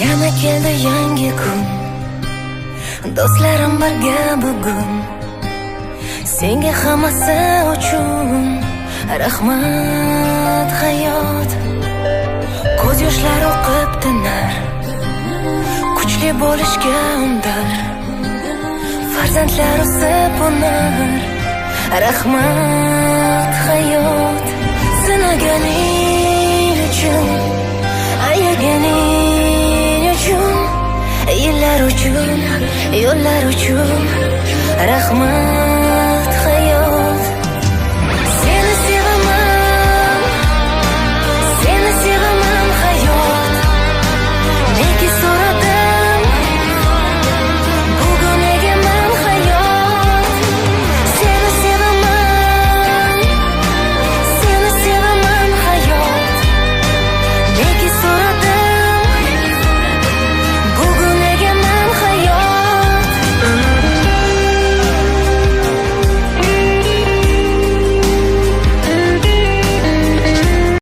Yana keldi yangi kun, do'stlarim birga bugun. Senga hammasi uchun rahmat hayot. Ko'z yoshlari oqib tinar, kuchli bo'lishga undar. Farzandlar o'sib unar, rahmat hayot. Sinaganing uchun, ayaganing uchun, yillar uchun, yo'llar uchun rahmat.